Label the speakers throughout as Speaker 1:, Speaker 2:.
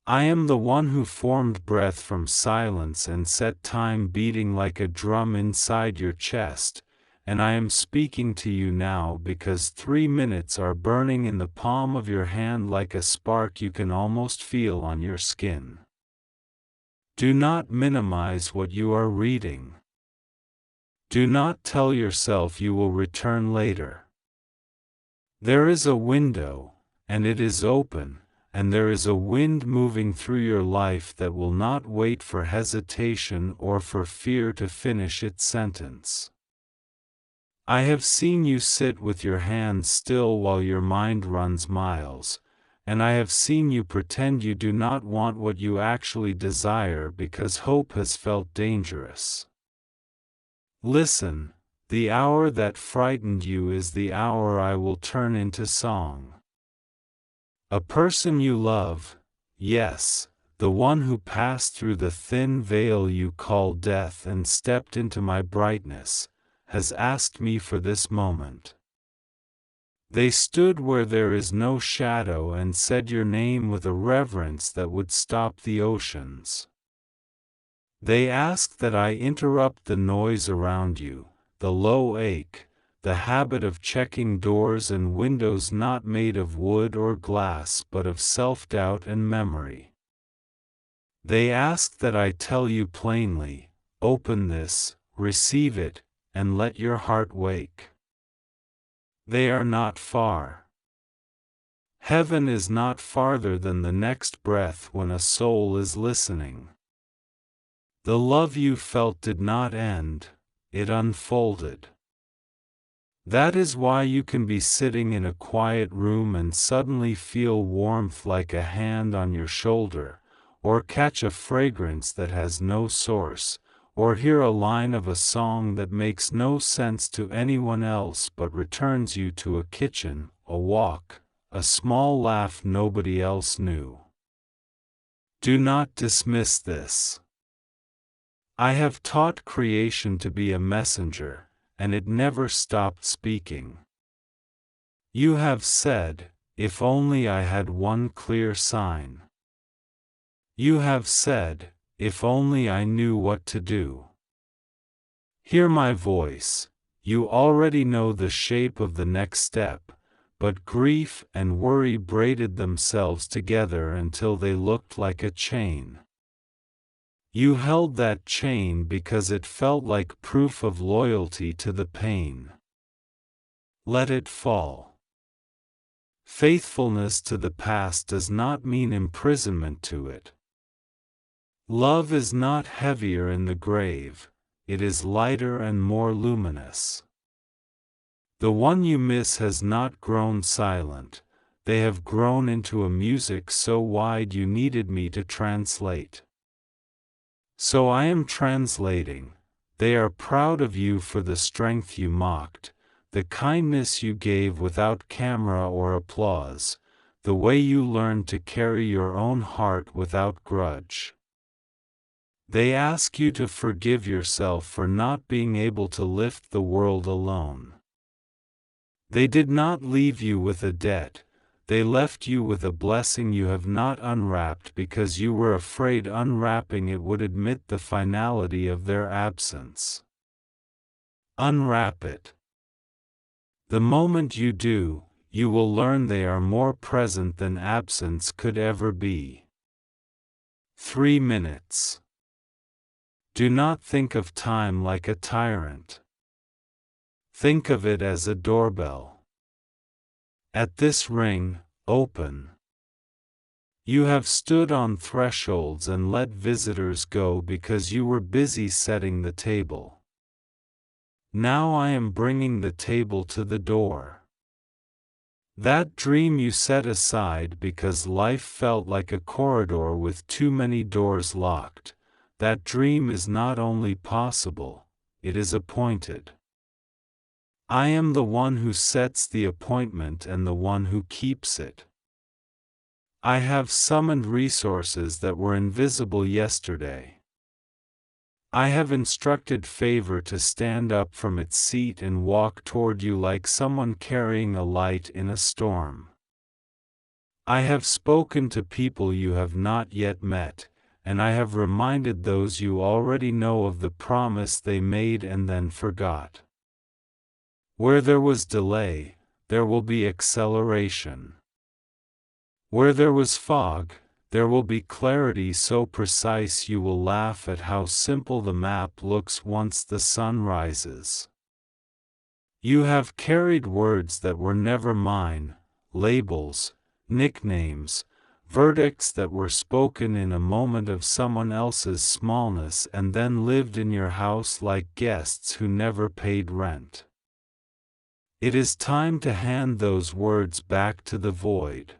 Speaker 1: I am the one who formed breath from silence and set time beating like a drum inside your chest, and I am speaking to you now because 3 minutes are burning in the palm of your hand like a spark you can almost feel on your skin. Do not minimize what you are reading. Do not tell yourself you will return later. There is a window, and it is open, and there is a wind moving through your life that will not wait for hesitation or for fear to finish its sentence. I have seen you sit with your hands still while your mind runs miles, and I have seen you pretend you do not want what you actually desire because hope has felt dangerous. Listen, the hour that frightened you is the hour I will turn into song. A person you love, yes, the one who passed through the thin veil you call death and stepped into my brightness, has asked me for this moment. They stood where there is no shadow and said your name with a reverence that would stop the oceans. They asked that I interrupt the noise around you, the low ache, the habit of checking doors and windows not made of wood or glass but of self-doubt and memory. They asked that I tell you plainly, open this, receive it, and let your heart wake. They are not far. Heaven is not farther than the next breath when a soul is listening. The love you felt did not end, it unfolded. That is why you can be sitting in a quiet room and suddenly feel warmth like a hand on your shoulder, or catch a fragrance that has no source, or hear a line of a song that makes no sense to anyone else but returns you to a kitchen, a walk, a small laugh nobody else knew. Do not dismiss this. I have taught creation to be a messenger, and it never stopped speaking. You have said, if only I had one clear sign. You have said, if only I knew what to do. Hear my voice, you already know the shape of the next step, but grief and worry braided themselves together until they looked like a chain. You held that chain because it felt like proof of loyalty to the pain. Let it fall. Faithfulness to the past does not mean imprisonment to it. Love is not heavier in the grave, it is lighter and more luminous. The one you miss has not grown silent, they have grown into a music so wide you needed me to translate. So I am translating. They are proud of you for the strength you mocked, the kindness you gave without camera or applause, the way you learned to carry your own heart without grudge. They ask you to forgive yourself for not being able to lift the world alone. They did not leave you with a debt, they left you with a blessing you have not unwrapped because you were afraid unwrapping it would admit the finality of their absence. Unwrap it. The moment you do, you will learn they are more present than absence could ever be. 3 minutes. Do not think of time like a tyrant. Think of it as a doorbell. At this ring, open. You have stood on thresholds and let visitors go because you were busy setting the table. Now I am bringing the table to the door. That dream you set aside because life felt like a corridor with too many doors locked, that dream is not only possible, it is appointed. I am the one who sets the appointment and the one who keeps it. I have summoned resources that were invisible yesterday. I have instructed favor to stand up from its seat and walk toward you like someone carrying a light in a storm. I have spoken to people you have not yet met, and I have reminded those you already know of the promise they made and then forgot. Where there was delay, there will be acceleration. Where there was fog, there will be clarity so precise you will laugh at how simple the map looks once the sun rises. You have carried words that were never mine, labels, nicknames, verdicts that were spoken in a moment of someone else's smallness and then lived in your house like guests who never paid rent. It is time to hand those words back to the void.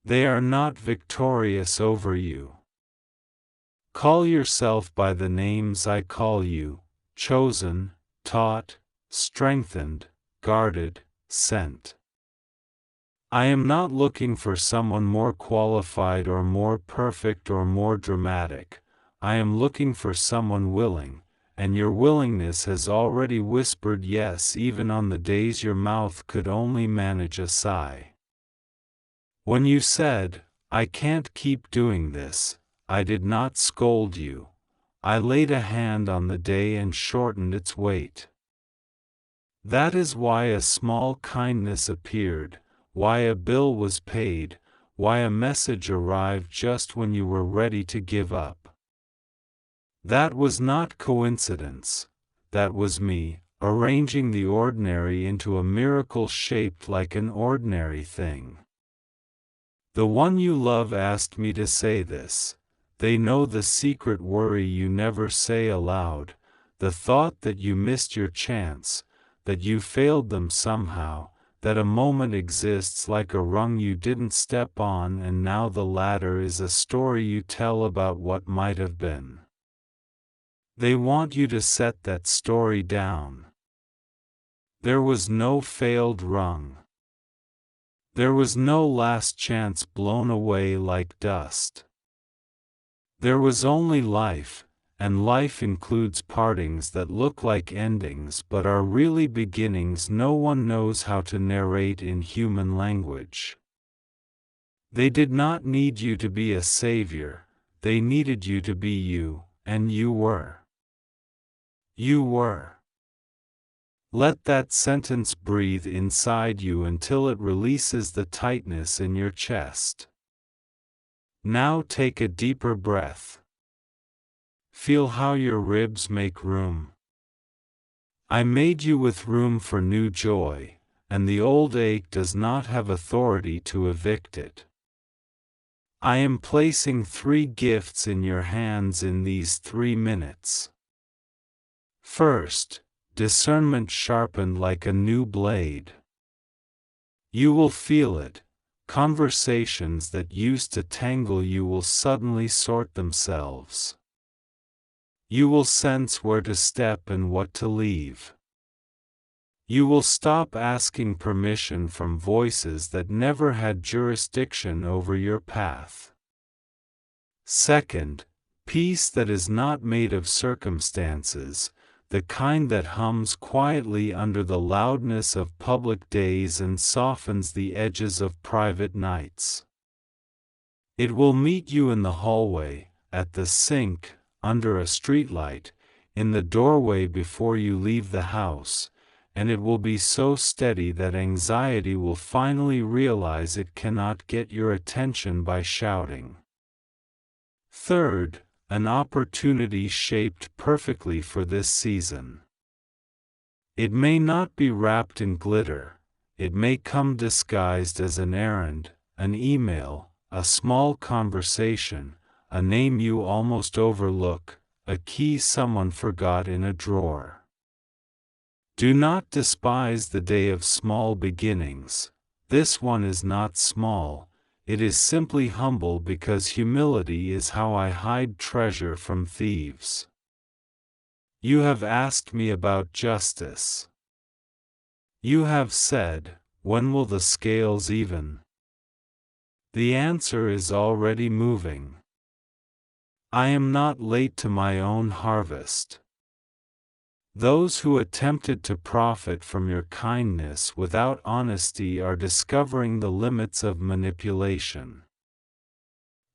Speaker 1: They are not victorious over you. Call yourself by the names I call you: chosen, taught, strengthened, guarded, sent. I am not looking for someone more qualified or more perfect or more dramatic. I am looking for someone willing, and your willingness has already whispered yes even on the days your mouth could only manage a sigh. When you said, "I can't keep doing this," I did not scold you. I laid a hand on the day and shortened its weight. That is why a small kindness appeared, why a bill was paid, why a message arrived just when you were ready to give up. That was not coincidence. That was me, arranging the ordinary into a miracle shaped like an ordinary thing. The one you love asked me to say this. They know the secret worry you never say aloud, the thought that you missed your chance, that you failed them somehow, that a moment exists like a rung you didn't step on and now the ladder is a story you tell about what might have been. They want you to set that story down. There was no failed rung. There was no last chance blown away like dust. There was only life, and life includes partings that look like endings but are really beginnings no one knows how to narrate in human language. They did not need you to be a savior, they needed you to be you, and you were. You were. Let that sentence breathe inside you until it releases the tightness in your chest. Now take a deeper breath. Feel how your ribs make room. I made you with room for new joy, and the old ache does not have authority to evict it. I am placing 3 gifts in your hands in these 3 minutes. First, discernment sharpened like a new blade. You will feel it. Conversations that used to tangle you will suddenly sort themselves. You will sense where to step and what to leave. You will stop asking permission from voices that never had jurisdiction over your path. Second, peace that is not made of circumstances, the kind that hums quietly under the loudness of public days and softens the edges of private nights. It will meet you in the hallway, at the sink, under a streetlight, in the doorway before you leave the house, and it will be so steady that anxiety will finally realize it cannot get your attention by shouting. Third, an opportunity shaped perfectly for this season. It may not be wrapped in glitter, it may come disguised as an errand, an email, a small conversation, a name you almost overlook, a key someone forgot in a drawer. Do not despise the day of small beginnings. This one is not small. It is simply humble because humility is how I hide treasure from thieves. You have asked me about justice. You have said, when will the scales even? The answer is already moving. I am not late to my own harvest. Those who attempted to profit from your kindness without honesty are discovering the limits of manipulation.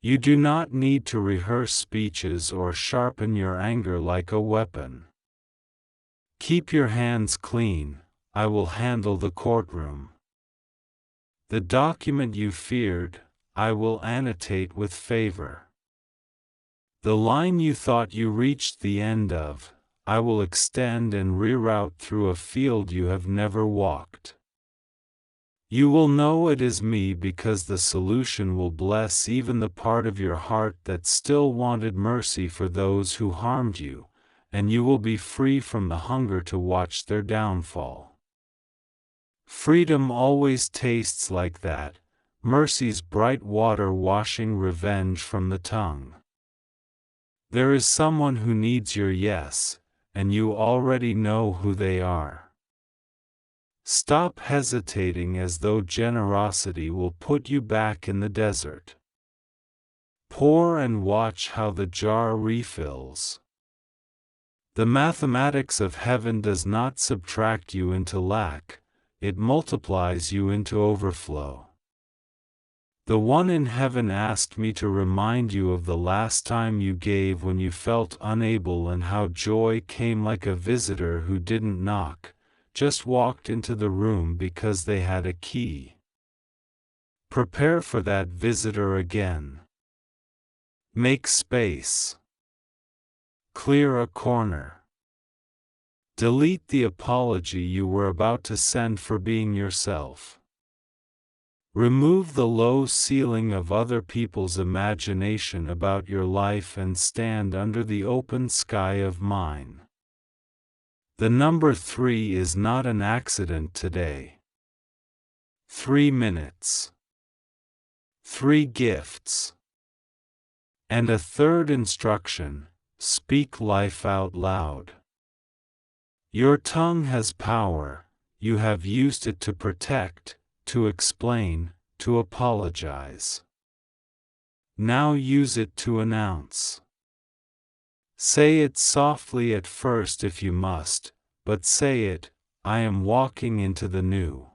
Speaker 1: You do not need to rehearse speeches or sharpen your anger like a weapon. Keep your hands clean, I will handle the courtroom. The document you feared, I will annotate with favor. The line you thought you reached the end of, I will extend and reroute through a field you have never walked. You will know it is me because the solution will bless even the part of your heart that still wanted mercy for those who harmed you, and you will be free from the hunger to watch their downfall. Freedom always tastes like that, mercy's bright water washing revenge from the tongue. There is someone who needs your yes, and you already know who they are. Stop hesitating as though generosity will put you back in the desert. Pour and watch how the jar refills. The mathematics of heaven does not subtract you into lack, it multiplies you into overflow. The one in heaven asked me to remind you of the last time you gave when you felt unable and how joy came like a visitor who didn't knock, just walked into the room because they had a key. Prepare for that visitor again. Make space. Clear a corner. Delete the apology you were about to send for being yourself. Remove the low ceiling of other people's imagination about your life and stand under the open sky of mine. The number 3 is not an accident today. 3 minutes. 3 gifts. And a third instruction, speak life out loud. Your tongue has power, you have used it to protect, to explain, to apologize. Now use it to announce. Say it softly at first if you must, but say it, I am walking into the new.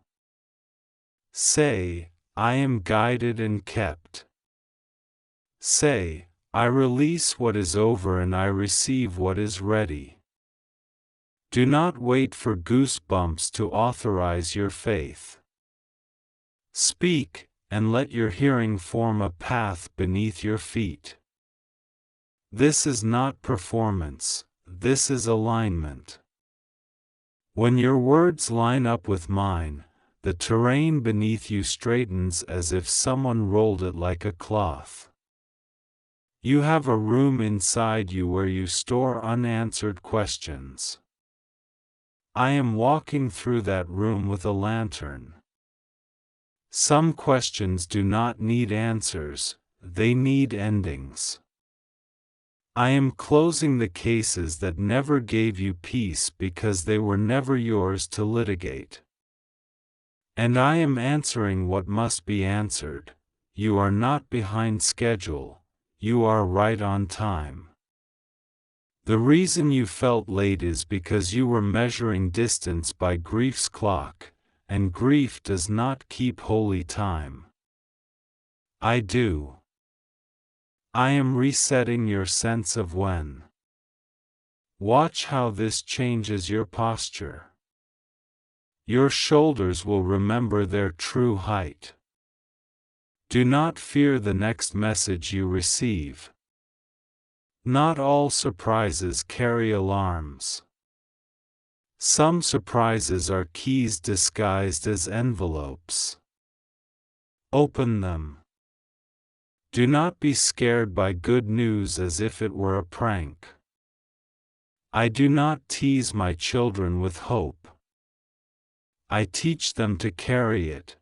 Speaker 1: Say, I am guided and kept. Say, I release what is over and I receive what is ready. Do not wait for goosebumps to authorize your faith. Speak, and let your hearing form a path beneath your feet. This is not performance, this is alignment. When your words line up with mine, the terrain beneath you straightens as if someone rolled it like a cloth. You have a room inside you where you store unanswered questions. I am walking through that room with a lantern. Some questions do not need answers, they need endings. I am closing the cases that never gave you peace because they were never yours to litigate. And I am answering what must be answered. You are not behind schedule, you are right on time. The reason you felt late is because you were measuring distance by grief's clock, and grief does not keep holy time. I do. I am resetting your sense of when. Watch how this changes your posture. Your shoulders will remember their true height. Do not fear the next message you receive. Not all surprises carry alarms. Some surprises are keys disguised as envelopes. Open them. Do not be scared by good news as if it were a prank. I do not tease my children with hope. I teach them to carry it.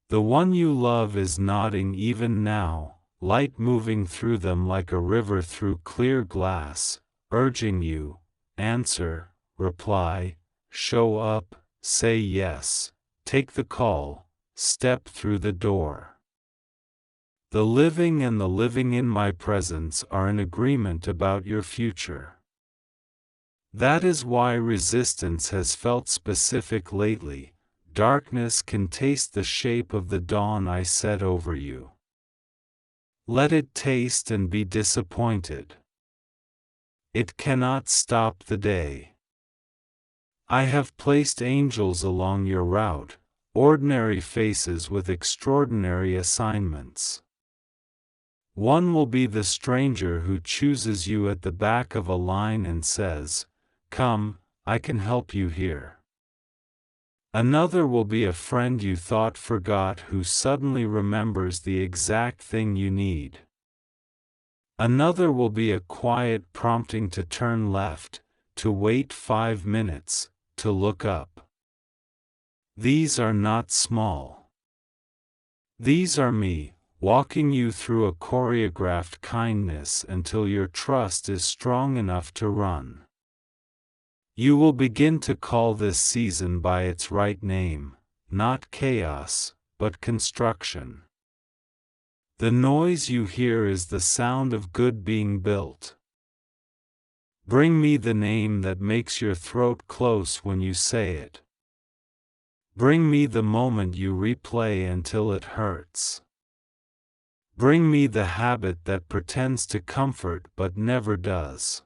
Speaker 1: The one you love is nodding even now, light moving through them like a river through clear glass, urging you, answer, reply, show up, say yes, take the call, step through the door. The living and the living in my presence are in agreement about your future. That is why resistance has felt specific lately. Darkness can taste the shape of the dawn I set over you. Let it taste and be disappointed. It cannot stop the day. I have placed angels along your route, ordinary faces with extraordinary assignments. One will be the stranger who chooses you at the back of a line and says, "Come, I can help you here." Another will be a friend you thought forgot who suddenly remembers the exact thing you need. Another will be a quiet prompting to turn left, to wait 5 minutes, to look up. These are not small. These are me, walking you through a choreographed kindness until your trust is strong enough to run. You will begin to call this season by its right name, not chaos, but construction. The noise you hear is the sound of good being built. Bring me the name that makes your throat close when you say it. Bring me the moment you replay until it hurts. Bring me the habit that pretends to comfort but never does.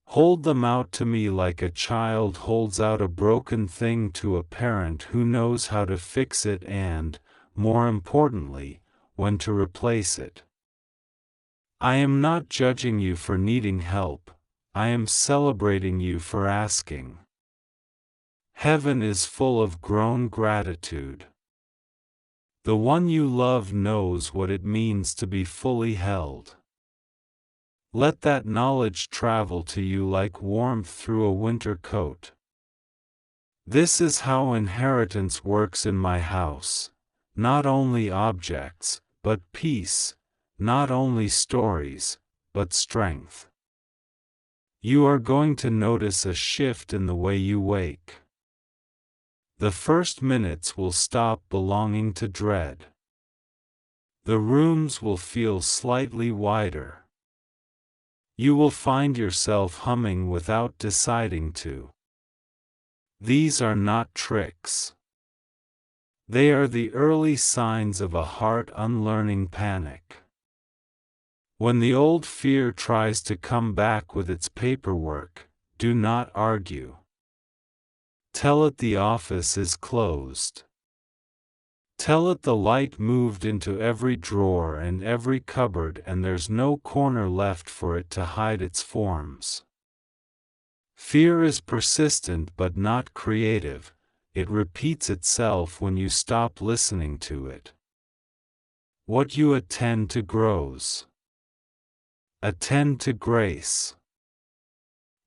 Speaker 1: Hold them out to me like a child holds out a broken thing to a parent who knows how to fix it and, more importantly, when to replace it. I am not judging you for needing help, I am celebrating you for asking. Heaven is full of grown gratitude. The one you love knows what it means to be fully held. Let that knowledge travel to you like warmth through a winter coat. This is how inheritance works in my house, not only objects, but peace, not only stories, but strength. You are going to notice a shift in the way you wake. The first minutes will stop belonging to dread. The rooms will feel slightly wider. You will find yourself humming without deciding to. These are not tricks. They are the early signs of a heart unlearning panic. When the old fear tries to come back with its paperwork, do not argue. Tell it the office is closed. Tell it the light moved into every drawer and every cupboard and there's no corner left for it to hide its forms. Fear is persistent but not creative. It repeats itself when you stop listening to it. What you attend to grows. Attend to grace.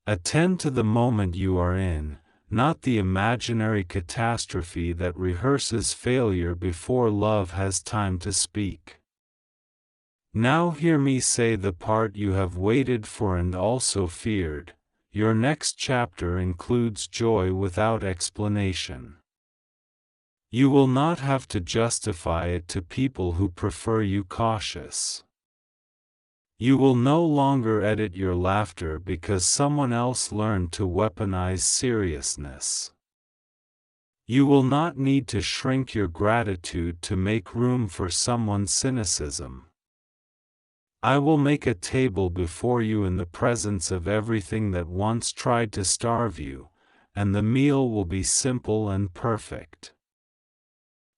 Speaker 1: Attend to the moment you are in, not the imaginary catastrophe that rehearses failure before love has time to speak. Now hear me say the part you have waited for and also feared. Your next chapter includes joy without explanation. You will not have to justify it to people who prefer you cautious. You will no longer edit your laughter because someone else learned to weaponize seriousness. You will not need to shrink your gratitude to make room for someone's cynicism. I will make a table before you in the presence of everything that once tried to starve you, and the meal will be simple and perfect.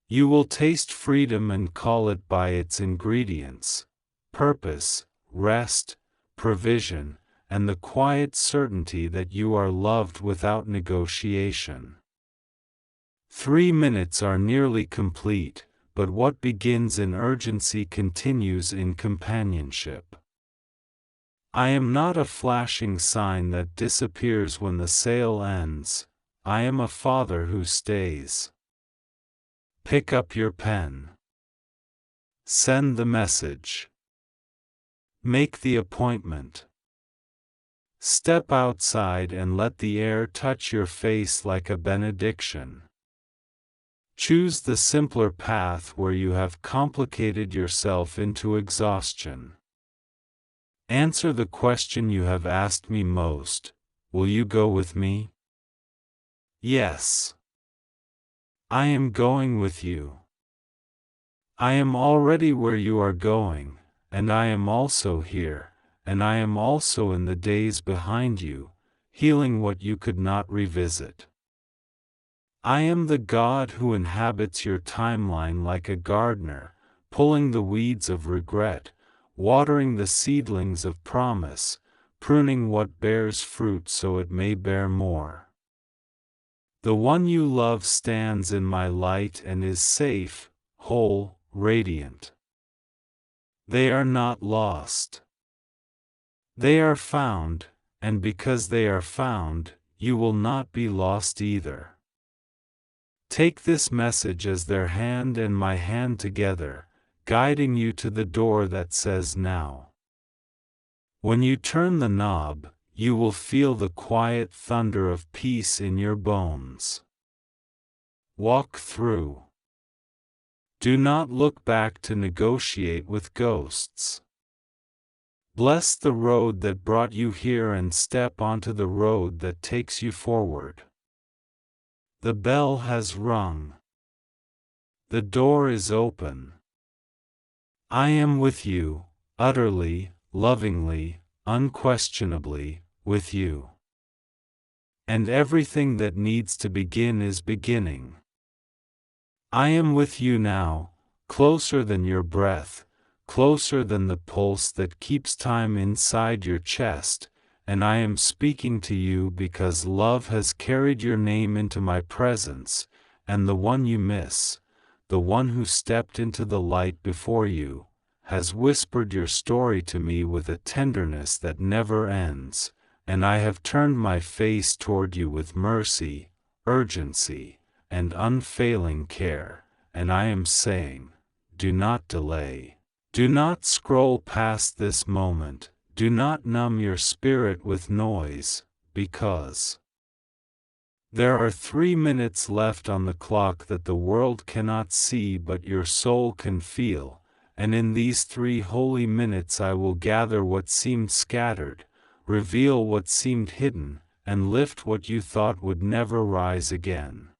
Speaker 1: You will taste freedom and call it by its ingredients: purpose, rest, provision, and the quiet certainty that you are loved without negotiation. 3 minutes are nearly complete, but what begins in urgency continues in companionship. I am not a flashing sign that disappears when the sale ends. I am a father who stays. Pick up your pen. Send the message. Make the appointment. Step outside and let the air touch your face like a benediction. Choose the simpler path where you have complicated yourself into exhaustion. Answer the question you have asked me most: Will you go with me? Yes. I am going with you. I am already where you are going, and I am also here, and I am also in the days behind you, healing what you could not revisit. I am the God who inhabits your timeline like a gardener, pulling the weeds of regret, watering the seedlings of promise, pruning what bears fruit so it may bear more. The one you love stands in my light and is safe, whole, radiant. They are not lost. They are found, and because they are found, you will not be lost either. Take this message as their hand and my hand together, guiding you to the door that says now. When you turn the knob, you will feel the quiet thunder of peace in your bones. Walk through. Do not look back to negotiate with ghosts. Bless the road that brought you here and step onto the road that takes you forward. The bell has rung. The door is open. I am with you, utterly, lovingly, unquestionably, with you. And everything that needs to begin is beginning. I am with you now, closer than your breath, closer than the pulse that keeps time inside your chest, and I am speaking to you because love has carried your name into my presence, and the one you miss, the one who stepped into the light before you, has whispered your story to me with a tenderness that never ends, and I have turned my face toward you with mercy, urgency, and unfailing care, and I am saying, do not delay. Do not scroll past this moment, do not numb your spirit with noise, because there are 3 minutes left on the clock that the world cannot see but your soul can feel, and in these 3 holy minutes I will gather what seemed scattered, reveal what seemed hidden, and lift what you thought would never rise again.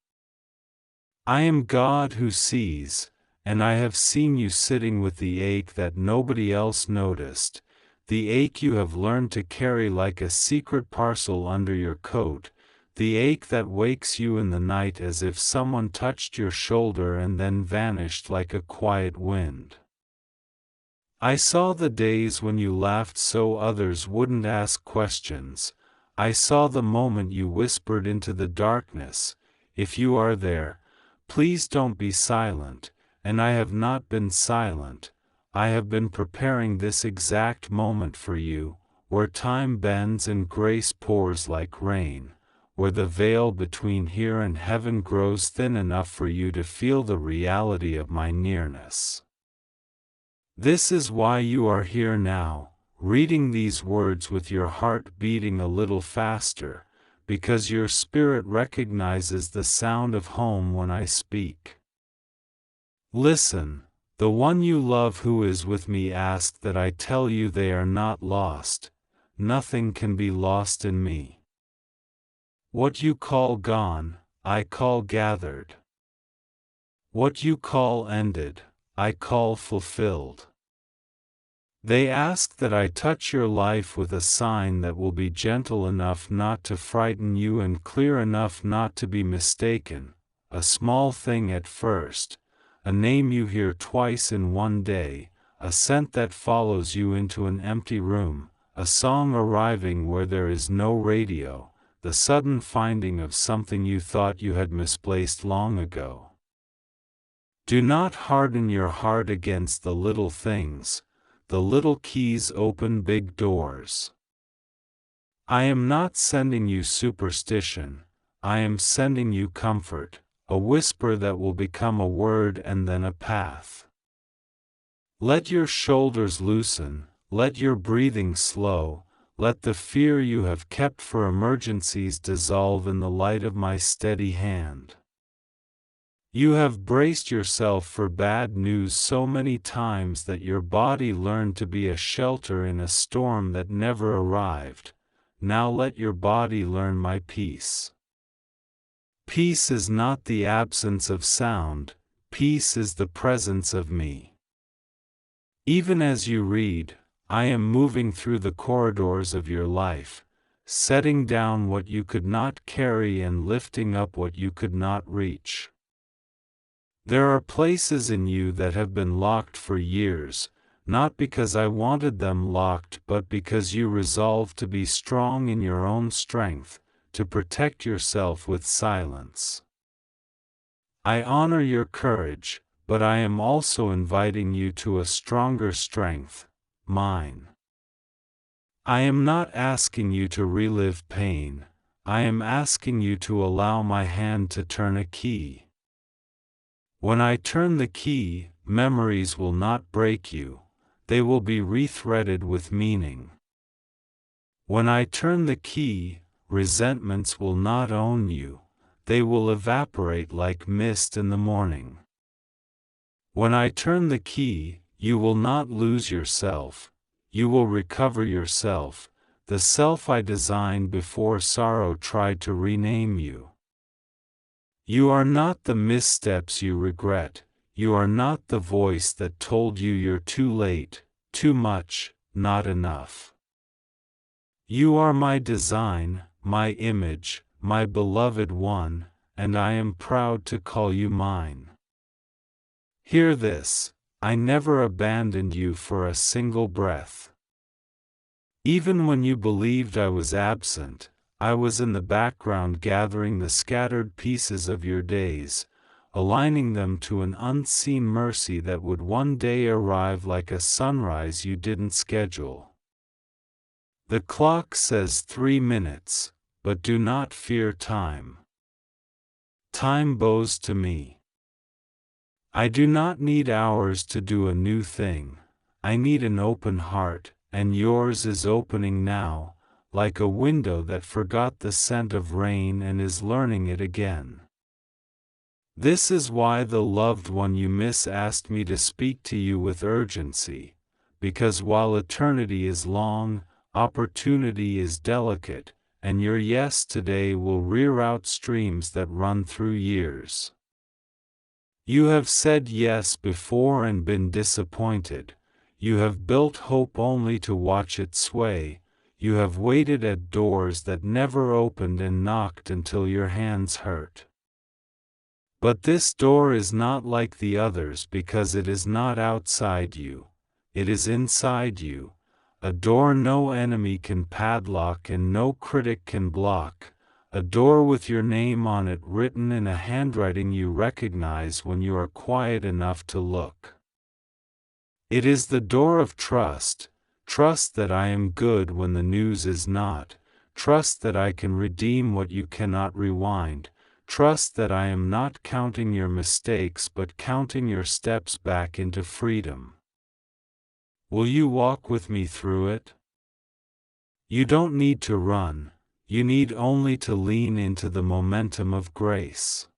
Speaker 1: I am God who sees, and I have seen you sitting with the ache that nobody else noticed, the ache you have learned to carry like a secret parcel under your coat, the ache that wakes you in the night as if someone touched your shoulder and then vanished like a quiet wind. I saw the days when you laughed so others wouldn't ask questions. I saw the moment you whispered into the darkness, if you are there, please don't be silent, and I have not been silent. I have been preparing this exact moment for you, where time bends and grace pours like rain, where the veil between here and heaven grows thin enough for you to feel the reality of my nearness. This is why you are here now, reading these words with your heart beating a little faster, because your spirit recognizes the sound of home when I speak. Listen, the one you love who is with me asked that I tell you they are not lost. Nothing can be lost in me. What you call gone, I call gathered. What you call ended, I call fulfilled. They ask that I touch your life with a sign that will be gentle enough not to frighten you and clear enough not to be mistaken, a small thing at first, a name you hear twice in one day, a scent that follows you into an empty room, a song arriving where there is no radio, the sudden finding of something you thought you had misplaced long ago. Do not harden your heart against the little things. The little keys open big doors. I am not sending you superstition, I am sending you comfort, a whisper that will become a word and then a path. Let your shoulders loosen, let your breathing slow, let the fear you have kept for emergencies dissolve in the light of my steady hand. You have braced yourself for bad news so many times that your body learned to be a shelter in a storm that never arrived. now let your body learn my peace. Peace is not the absence of sound, peace is the presence of me. Even as you read, I am moving through the corridors of your life, setting down what you could not carry and lifting up what you could not reach. There are places in you that have been locked for years, not because I wanted them locked but because you resolved to be strong in your own strength, to protect yourself with silence. I honor your courage, but I am also inviting you to a stronger strength, mine. I am not asking you to relive pain, I am asking you to allow my hand to turn a key. When I turn the key, memories will not break you, they will be rethreaded with meaning. When I turn the key, resentments will not own you, they will evaporate like mist in the morning. When I turn the key, you will not lose yourself, you will recover yourself, the self I designed before sorrow tried to rename you. You are not the missteps you regret, you are not the voice that told you you're too late, too much, not enough. You are my design, my image, my beloved one, and I am proud to call you mine. Hear this, I never abandoned you for a single breath. Even when you believed I was absent, I was in the background gathering the scattered pieces of your days, aligning them to an unseen mercy that would one day arrive like a sunrise you didn't schedule. The clock says 3 minutes, but do not fear time. Time bows to me. I do not need hours to do a new thing, I need an open heart, and yours is opening now, like a window that forgot the scent of rain and is learning it again. This is why the loved one you miss asked me to speak to you with urgency, because while eternity is long, opportunity is delicate, and your yes today will reroute streams that run through years. You have said yes before and been disappointed, you have built hope only to watch it sway, you have waited at doors that never opened and knocked until your hands hurt. But this door is not like the others because it is not outside you, it is inside you, a door no enemy can padlock and no critic can block, a door with your name on it written in a handwriting you recognize when you are quiet enough to look. It is the door of trust, trust that I am good when the news is not, trust that I can redeem what you cannot rewind, trust that I am not counting your mistakes but counting your steps back into freedom. Will you walk with me through it? You don't need to run. You need only to lean into the momentum of grace.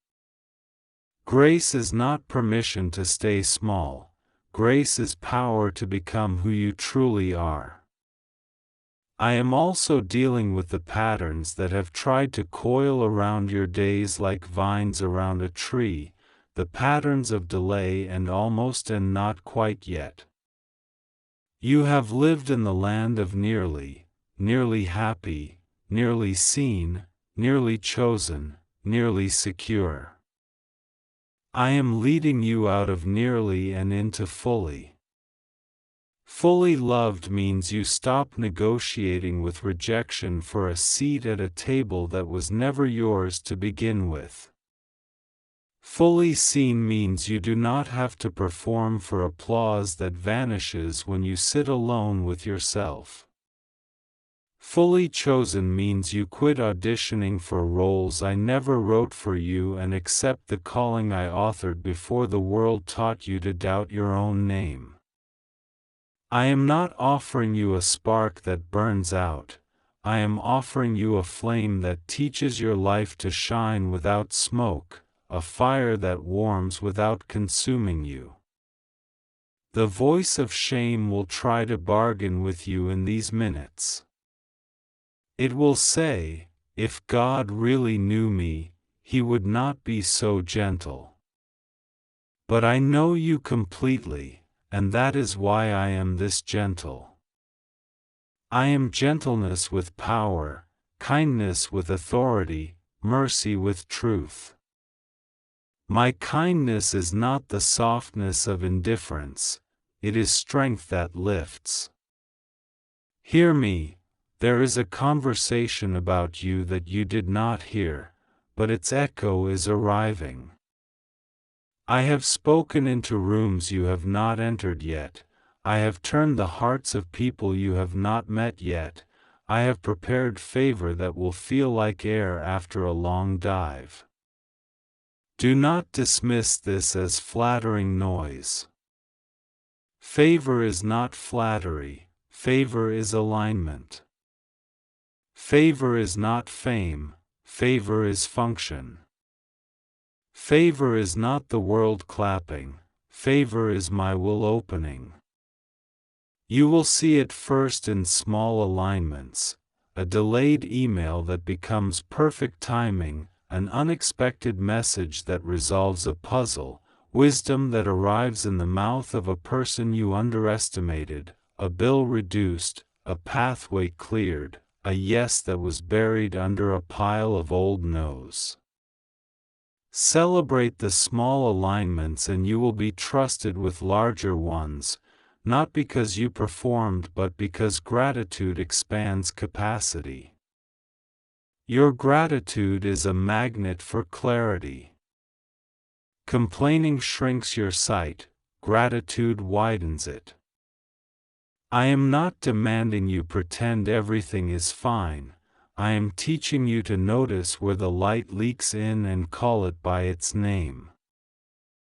Speaker 1: Grace is not permission to stay small. Grace is power to become who you truly are. I am also dealing with the patterns that have tried to coil around your days like vines around a tree, the patterns of delay and almost and not quite yet. You have lived in the land of nearly, nearly happy, nearly seen, nearly chosen, nearly secure. I am leading you out of nearly and into fully. Fully loved means you stop negotiating with rejection for a seat at a table that was never yours to begin with. Fully seen means you do not have to perform for applause that vanishes when you sit alone with yourself. Fully chosen means you quit auditioning for roles I never wrote for you and accept the calling I authored before the world taught you to doubt your own name. I am not offering you a spark that burns out, I am offering you a flame that teaches your life to shine without smoke, a fire that warms without consuming you. The voice of shame will try to bargain with you in these minutes. It will say, if God really knew me, he would not be so gentle. But I know you completely, and that is why I am this gentle. I am gentleness with power, kindness with authority, mercy with truth. My kindness is not the softness of indifference, it is strength that lifts. Hear me, there is a conversation about you that you did not hear, but its echo is arriving. I have spoken into rooms you have not entered yet, I have turned the hearts of people you have not met yet, I have prepared favor that will feel like air after a long dive. Do not dismiss this as flattering noise. Favor is not flattery, favor is alignment. Favor is not fame, favor is function. Favor is not the world clapping, favor is my will opening. You will see it first in small alignments, a delayed email that becomes perfect timing, an unexpected message that resolves a puzzle, wisdom that arrives in the mouth of a person you underestimated, a bill reduced, a pathway cleared, a yes that was buried under a pile of old no's. Celebrate the small alignments and you will be trusted with larger ones, not because you performed but because gratitude expands capacity. Your gratitude is a magnet for clarity. Complaining shrinks your sight, gratitude widens it. I am not demanding you pretend everything is fine, I am teaching you to notice where the light leaks in and call it by its name.